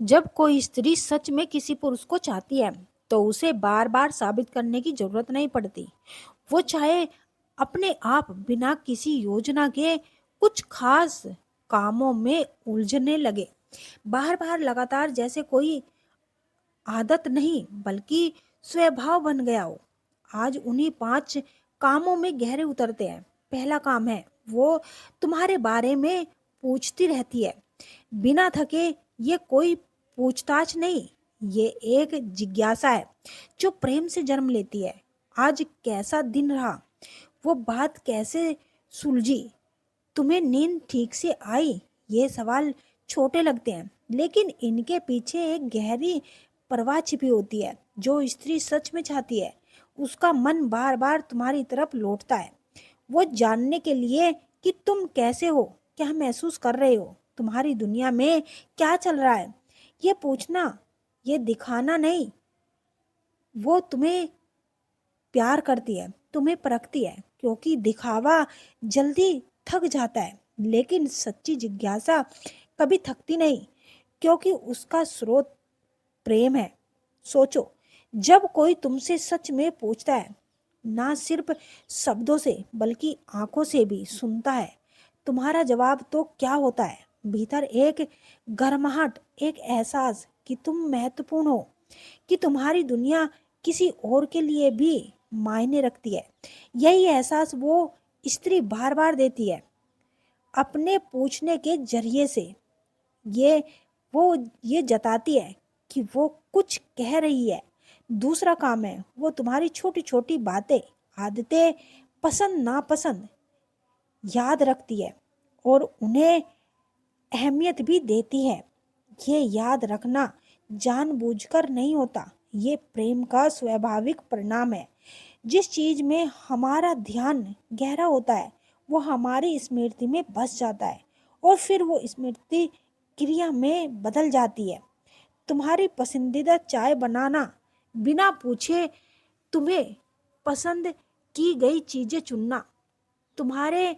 जब कोई स्त्री सच में किसी पुरुष को चाहती है तो उसे बार बार साबित करने की जरूरत नहीं पड़ती। वो चाहे अपने आप बिना किसी योजना के कुछ खास कामों में उलझने लगे, बार बार लगातार, जैसे कोई आदत नहीं बल्कि स्वभाव बन गया हो। आज उन्हीं 5 कामों में गहरे उतरते हैं। पहला काम है, वो तुम्हारे बारे में पूछती रहती है बिना थके। ये कोई पूछताछ नहीं, ये एक जिज्ञासा है जो प्रेम से जन्म लेती है। आज कैसा दिन रहा, वो बात कैसे सुलझी, तुम्हें नींद ठीक से आई। ये सवाल छोटे लगते हैं लेकिन इनके पीछे एक गहरी परवाह छिपी होती है। जो स्त्री सच में चाहती है उसका मन बार बार तुम्हारी तरफ लौटता है, वो जानने के लिए कि तुम कैसे हो, क्या महसूस कर रहे हो, तुम्हारी दुनिया में क्या चल रहा है। ये पूछना, ये दिखाना नहीं। वो तुम्हें प्यार करती है, तुम्हें परखती है, क्योंकि दिखावा जल्दी थक जाता है लेकिन सच्ची जिज्ञासा कभी थकती नहीं, क्योंकि उसका स्रोत प्रेम है। सोचो, जब कोई तुमसे सच में पूछता है, ना सिर्फ शब्दों से बल्कि आंखों से भी सुनता है, तुम्हारा जवाब तो क्या होता है? भीतर एक गर्माहट, एक एहसास कि तुम महत्वपूर्ण हो, कि तुम्हारी दुनिया किसी और के लिए भी मायने रखती है। यही एहसास वो स्त्री बार बार देती है अपने पूछने के जरिए से। ये वो ये जताती है कि वो कुछ कह रही है। दूसरा काम है, वो तुम्हारी छोटी छोटी बातें, आदतें, पसंद नापसंद याद रखती है और उन्हें अहमियत भी देती है। ये याद रखना जानबूझकर नहीं होता, ये प्रेम का स्वाभाविक परिणाम है। जिस चीज में हमारा ध्यान गहरा होता है वो हमारी स्मृति में बस जाता है और फिर वो स्मृति क्रिया में बदल जाती है। तुम्हारी पसंदीदा चाय बनाना, बिना पूछे तुम्हें पसंद की गई चीजें चुनना, तुम्हारे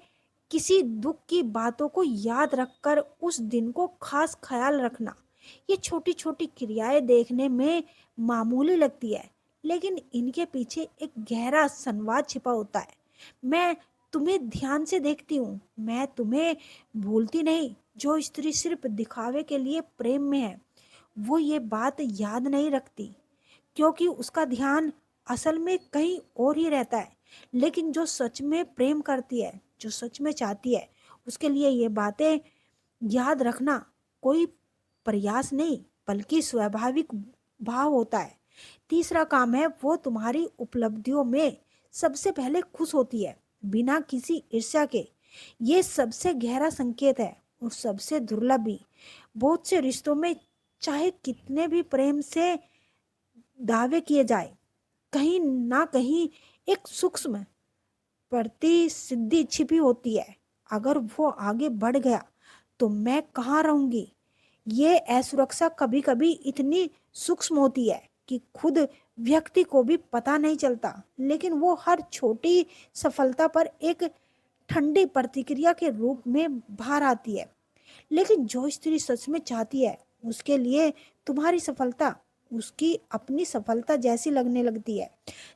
किसी दुख की बातों को याद रखकर उस दिन को खास ख्याल रखना। ये छोटी छोटी क्रियाएं देखने में मामूली लगती है लेकिन इनके पीछे एक गहरा संवाद छिपा होता है। मैं तुम्हें ध्यान से देखती हूँ, मैं तुम्हें भूलती नहीं। जो स्त्री सिर्फ दिखावे के लिए प्रेम में है वो ये बात याद नहीं रखती, क्योंकि उसका ध्यान असल में कहीं और ही रहता है। लेकिन जो सच में प्रेम करती है, जो सच में चाहती है, उसके लिए ये बातें याद रखना कोई प्रयास नहीं बल्कि स्वाभाविक भाव होता है। तीसरा काम है, वो तुम्हारी उपलब्धियों में सबसे पहले खुश होती है बिना किसी ईर्ष्या के। ये सबसे गहरा संकेत है और सबसे दुर्लभ भी। बहुत से रिश्तों में चाहे कितने भी प्रेम से दावे किए जाए, कहीं ना कहीं एक सूक्ष्म प्रतिसिद्धि छिपी होती है। अगर वो आगे बढ़ गया तो मैं कहाँ रहूंगी। ये असुरक्षा कभी कभी इतनी सूक्ष्म होती है कि खुद व्यक्ति को भी पता नहीं चलता, लेकिन वो हर छोटी सफलता पर एक ठंडी प्रतिक्रिया के रूप में बाहर आती है। लेकिन जो स्त्री सच में चाहती है उसके लिए तुम्हारी सफलता उसकी अपनी सफलता जैसी लगने लगती है।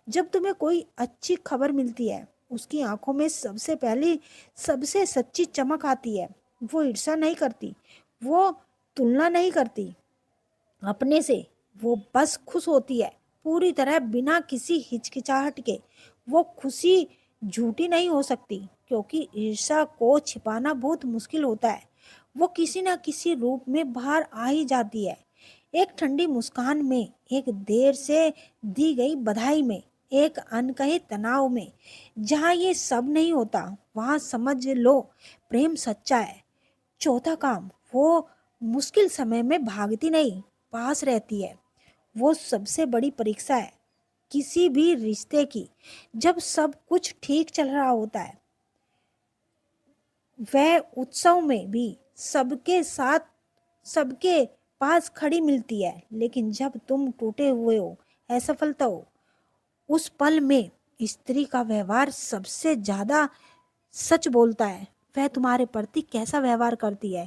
जब तुम्हें कोई अच्छी खबर मिलती है उसकी आंखों में सबसे पहली सबसे सच्ची चमक आती है। वो ईर्ष्या नहीं करती, वो तुलना नहीं करती अपने से, वो बस खुश होती है पूरी तरह बिना किसी हिचकिचाहट के। वो खुशी झूठी नहीं हो सकती क्योंकि ईर्ष्या को छिपाना बहुत मुश्किल होता है। वो किसी ना किसी रूप में बाहर आ ही जाती है। एक ठंडी मुस्कान में, एक देर से दी गई बधाई में, एक अनकहे तनाव में। जहाँ ये सब नहीं होता वहाँ समझ लो प्रेम सच्चा है। चौथा काम, वो मुश्किल समय में भागती नहीं, पास रहती है। वो सबसे बड़ी परीक्षा है किसी भी रिश्ते की। जब सब कुछ ठीक चल रहा होता है वह उत्सव में भी सबके साथ, सबके पास खड़ी मिलती है। लेकिन जब तुम टूटे हुए हो, असफलता हो, उस पल में स्त्री का व्यवहार सबसे ज्यादा सच बोलता है। वह तुम्हारे प्रति कैसा व्यवहार करती है